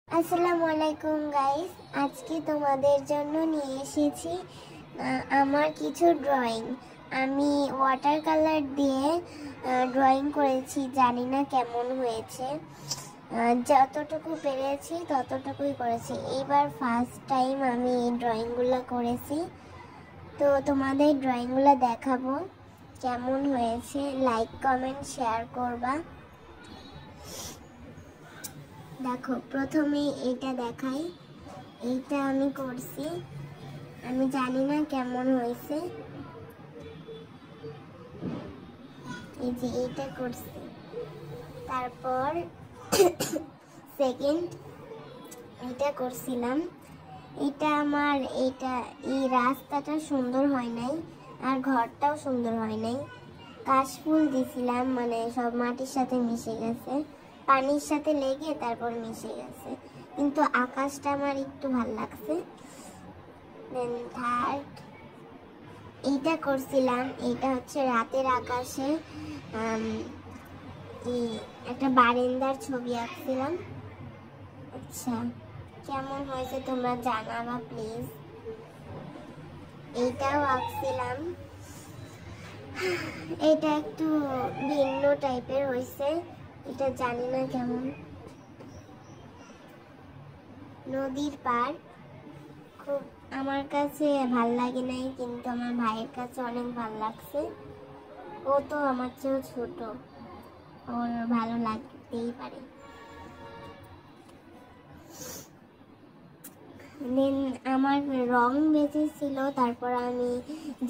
আসসালামু আলাইকুম গাইস, আজকে তোমাদের জন্য নিয়ে এসেছি আমার কিছু ড্রয়িং। আমি ওয়াটার কালার দিয়ে ড্রয়িং করেছি, জানি না কেমন হয়েছে। যতটুকু পেরেছি ততটুকুই করেছি। এবার ফার্স্ট টাইম আমি এই ড্রয়িংগুলো করেছি, তো তোমাদের ড্রয়িংগুলো দেখাবো কেমন হয়েছে। লাইক কমেন্ট শেয়ার করবা। দেখো, প্রথমে এইটা দেখাই। এইটা আমি করছি, আমি জানি না কেমন হয়েছে। এই যে এইটা করছি, তারপর সেকেন্ড এইটা করছিলাম। এটা আমার এই রাস্তাটা সুন্দর হয় নাই, আর ঘরটাও সুন্দর হয় নাই। কাশফুল দিছিলাম, মানে সব মাটির সাথে মিশে গেছে, পানির সাথে লেগে তারপর মিশে গেছে, কিন্তু আকাশটা আমার একটু ভাল লাগছে। দেন থার্ড এইটা করছিলাম, এটা হচ্ছে রাতের আকাশে একটা বারান্দার ছবি আঁকছিলাম। আচ্ছা, কেমন হয়েছে তোমরা জানাবা প্লিজ। এইটাও আঁকছিলাম, এটা একটু ভিন্ন টাইপের হয়েছে, এটা জানি না কেমন। নদীর পার খুব আমার কাছে ভাল লাগে নাই, কিন্তু আমার ভাইয়ের কাছে অনেক ভাল লাগছে। ও তো আমার চেয়েও ছোট, ওর ভালো লাগতেই পারে। দেন আমার রং বেঁচে ছিল, তারপর আমি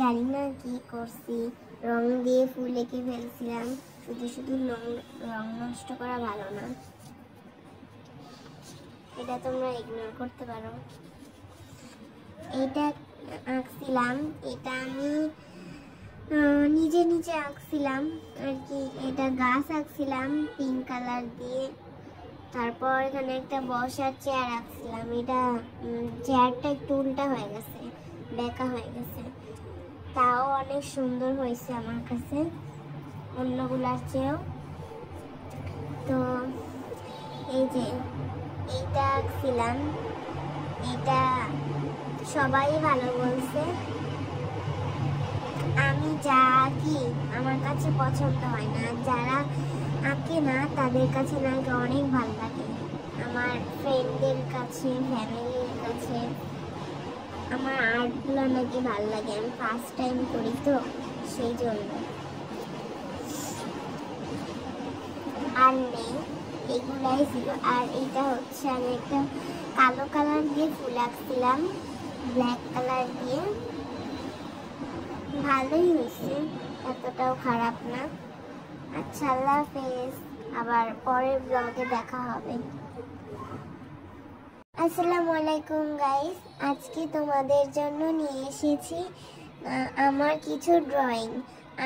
জানি না কি করছি, রং দিয়ে ফুল এঁকে ফেলছিলাম। শুধু শুধু রং নষ্ট করা ভালো না, এটা তোমরা ইগনোর করতে পারো। এইটা আঁকছিলাম, এটা আমি নিজে নিজে আঁকছিলাম আর কি। এটা গাছ আঁকছিলাম পিঙ্ক কালার দিয়ে। তারপর এখানে একটা বসার চেয়ার আঁকছিলাম, এটা চেয়ারটা একটু উল্টা হয়ে গেছে, বেঁকা হয়ে গেছে, তাও অনেক সুন্দর হয়েছে আমার কাছে অন্যগুলার চেয়েও। তো এই যে এইটা আঁকছিলাম, এটা সবাই ভালো বলছে। আমি যা আঁকি আমার কাছে পছন্দ হয় না, যারা আঁকে না তাদের কাছে নাকি অনেক ভালো লাগে। আমার ফ্রেন্ডদের কাছে, ফ্যামিলির কাছে আমার আর্টগুলো নাকি ভালো লাগে। আমি ফার্স্ট টাইম করি তো সেই জন্য। আর নেই, এগুলাই ছিল। আর এটা হচ্ছে আমি একটা কালো কালার দিয়ে ফুল আঁকছিলাম, ব্ল্যাক কালার দিয়ে। ভালোই হয়েছে, এতটাও খারাপ না। আচ্ছা, আল্লাহ হাফেজ, আবার পরের ব্লগে দেখা হবে। আসসালামু আলাইকুম গাইস, আজকে তোমাদের জন্য নিয়ে এসেছি আমার কিছু ড্রয়িং।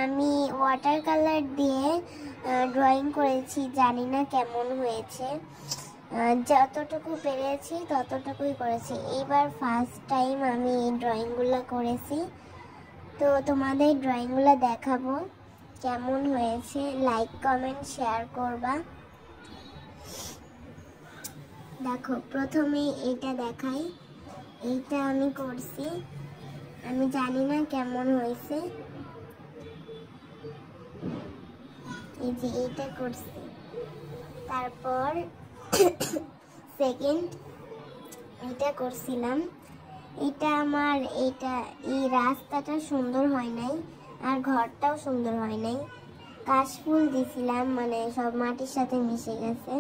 আমি ওয়াটার কালার দিয়ে ড্রয়িং করেছি, জানি না কেমন হয়েছে। যতটুকু পেরেছি ততটুকুই করেছি। এবার ফার্স্ট টাইম আমি এই ড্রয়িংগুলো করেছি, তো তোমাদের ড্রয়িংগুলো দেখাবো কেমন হয়েছে। লাইক কমেন্ট শেয়ার করবা। দেখো, প্রথমে এইটা দেখাই। এইটা আমি করছি, আমি জানি না কেমন হয়েছে। এই যে এইটা করছি, তারপর সেকেন্ড এইটা করছিলাম। এটা আমার এই রাস্তাটা সুন্দর হয় নাই, আর ঘরটাও সুন্দর হয় নাই। কাশফুল দিছিলাম, মানে সব মাটির সাথে মিশে গেছে,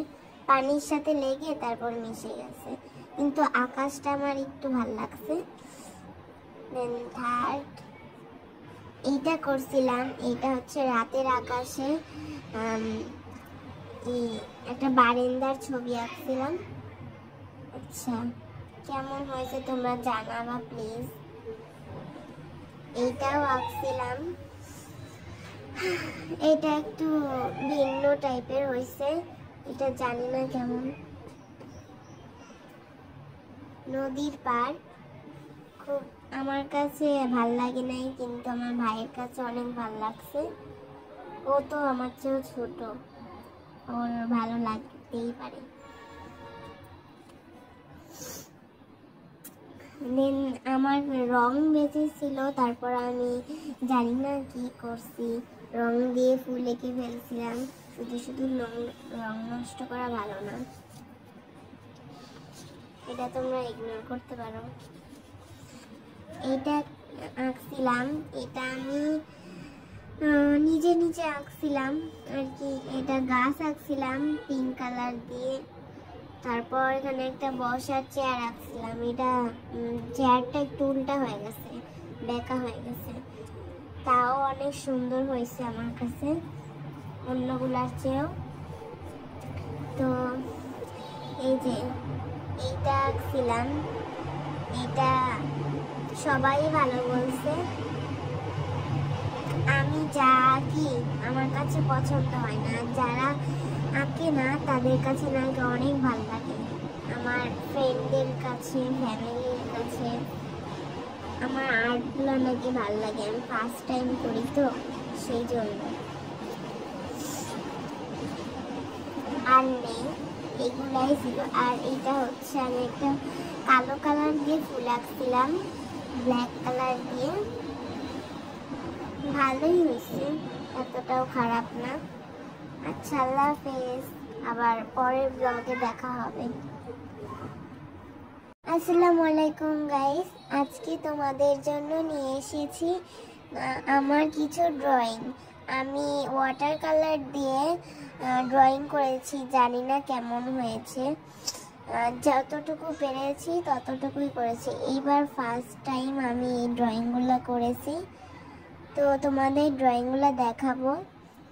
পানির সাথে লেগে তারপর মিশে গেছে, কিন্তু আকাশটা আমার একটু ভাল লাগছে। দেন থার্ড এইটা করছিলাম, এটা হচ্ছে রাতের আকাশে একটা বারান্দার ছবি আঁকছিলাম। আচ্ছা, কেমন হয়েছে তোমরা জানাবা প্লিজ। এইটাও আঁকছিলাম, এটা একটু ভিন্ন টাইপের হয়েছে, এটা জানি না কেমন। নদীর পার খুব আমার কাছে ভাল লাগে নাই, কিন্তু আমার ভাইয়ের কাছে অনেক ভাল লাগছে। ও তো আমার চেয়েও ছোট, ওর ভালো লাগতেই পারে। দেন আমার রং বেঁচে ছিল, তারপর আমি জানি না কি করছি, রং দিয়ে ফুল এঁকে ফেলছিলাম। শুধু শুধু রং নষ্ট করা ভালো না, এটা তোমরা ইগনোর করতে পারো। এটা আঁকছিলাম, এটা আমি নিজে নিজে আঁকছিলাম আর কি। এটা গাছ আঁকছিলাম পিঙ্ক কালার দিয়ে। তারপর এখানে একটা বসার চেয়ার আঁকছিলাম। এটা চেয়ারটা একটু উল্টা হয়ে গেছে, বেঁকা হয়ে গেছে, তাও অনেক সুন্দর হয়েছে আমার কাছে অন্যগুলার চেয়েও। তো এই যে এইটা আঁকছিলাম, এটা সবাই ভালো বলছে। আমি যা আঁকি আমার কাছে পছন্দ হয় না, যারা আঁকে না তাদের কাছে নাকি অনেক ভালো লাগে। আমার ফ্রেন্ডদের কাছে, ফ্যামিলির কাছে আমার আর্টগুলো নাকি ভালো লাগে। আমি ফার্স্ট টাইম করি তো সেই জন্য। আর নেই, এগুলাই ছিল। আর এটা হচ্ছে আমি একটা কালো কালার দিয়ে ফুল আঁকছিলাম ব্ল্যাক কালার দিয়ে। ভালোই হয়েছে, এতটাও খারাপ না। আচ্ছা, আল্লাহ হাফেজ, আবার পরের ব্লগে দেখা হবে। আসসালামু আলাইকুম গাইস, আজকে তোমাদের জন্য নিয়ে এসেছি আমার কিছু ড্রয়িং। আমি ওয়াটার কালার দিয়ে ড্রয়িং করেছি, জানি না কেমন হয়েছে। যতটুকু পেরেছি ততটুকুই করেছি। এইবার ফার্স্ট টাইম আমি এই ড্রয়িংগুলো করেছি, তো তোমাদের ড্রয়িংগুলো দেখাবো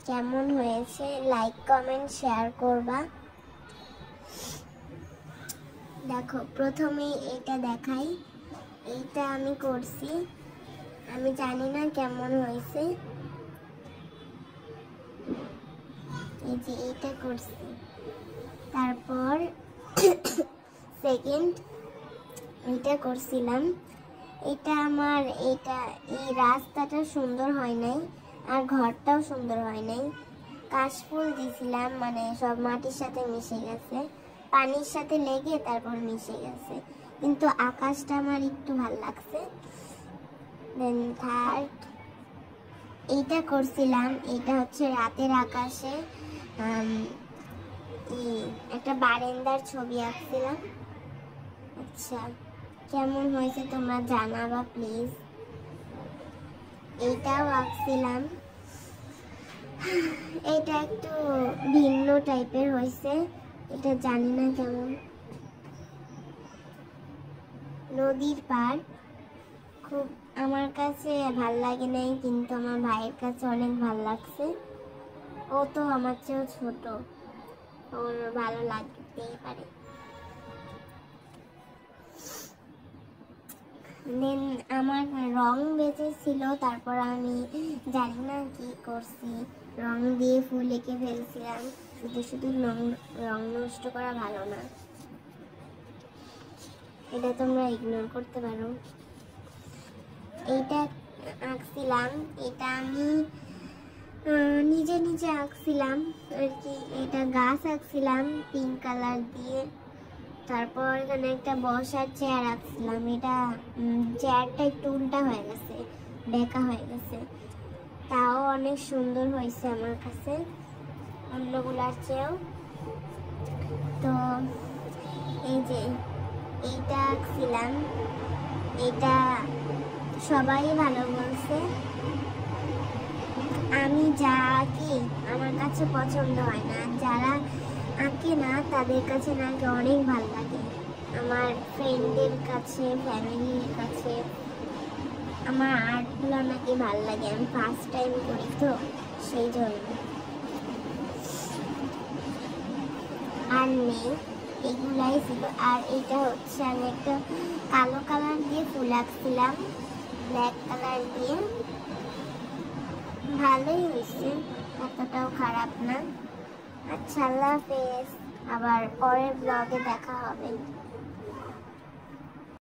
কেমন হয়েছে। লাইক কমেন্ট শেয়ার করবা। দেখো, প্রথমে এটা দেখাই। এইটা আমি করছি, আমি জানি না কেমন হয়েছে। এই যে এইটা করছি। তারপর সেকেন্ড এটা করছিলাম। এটা আমার এই রাস্তাটা সুন্দর হয় নাই, আর ঘরটাও সুন্দর হয় নাই। কাশফুল দিছিলাম, মানে সব মাটির সাথে মিশে গেছে, পানির সাথে লেগে তারপর মিশে গেছে, কিন্তু আকাশটা আমার একটু ভালো লাগছে। দেন থার্ড এইটা করছিলাম। এটা হচ্ছে রাতের আকাশে একটা বারান্দার ছবি আঁকছিলাম। আচ্ছা, কেমন হয়েছে তোমরা জানাবা প্লিজ। এইটাও আঁকছিলাম, এটা একটু ভিন্ন টাইপের হয়েছে, এটা জানি না কেমন। নদীর পাড় খুব আমার কাছে ভাল লাগে নাই, কিন্তু আমার ভাইয়ের কাছে অনেক ভাল লাগছে। ও তো আমার চেয়েও ছোট, ওর ভালো লাগতেই পারে। দেন আমার রং বেঁচে ছিল, তারপর আমি জানি না কি করছি, রং দিয়ে ফুল এঁকে ফেলছিলাম। শুধু শুধু রং নষ্ট করা ভালো না, এটা তোমরা ইগনোর করতে পারো। এইটা আঁকছিলাম, এটা আমি নিজে নিজে আঁকছিলাম আর কি। এটা গাছ আঁকছিলাম পিঙ্ক কালার দিয়ে। তারপর এখানে একটা বসার চেয়ার আঁকছিলাম। এটা চেয়ারটা একটু উল্টা হয়ে গেছে, বেঁকা হয়ে গেছে, তাও অনেক সুন্দর হয়েছে আমার কাছে অন্যগুলার চেয়েও। তো এই যে এইটা আঁকছিলাম, এটা সবাই ভালো বলছে। আমি যা আঁকি আমার কাছে পছন্দ হয় না, যারা আঁকে না তাদের কাছে নাকি অনেক ভালো লাগে। আমার ফ্রেন্ডদের কাছে, ফ্যামিলির কাছে আমার আর্টগুলো নাকি ভালো লাগে। আমি ফার্স্ট টাইম করি তো সেই জন্য। আর নেই, এগুলাই ছিল। আর এটা হচ্ছে আমি একটা কালো কালার দিয়ে ফুল আঁকছিলাম ব্ল্যাক কালার দিয়ে। ভালোই হয়েছে, এতটাও খারাপ না। আচ্ছা, আল্লাহ হাফেজ, আবার পরের ব্লগে দেখা হবে।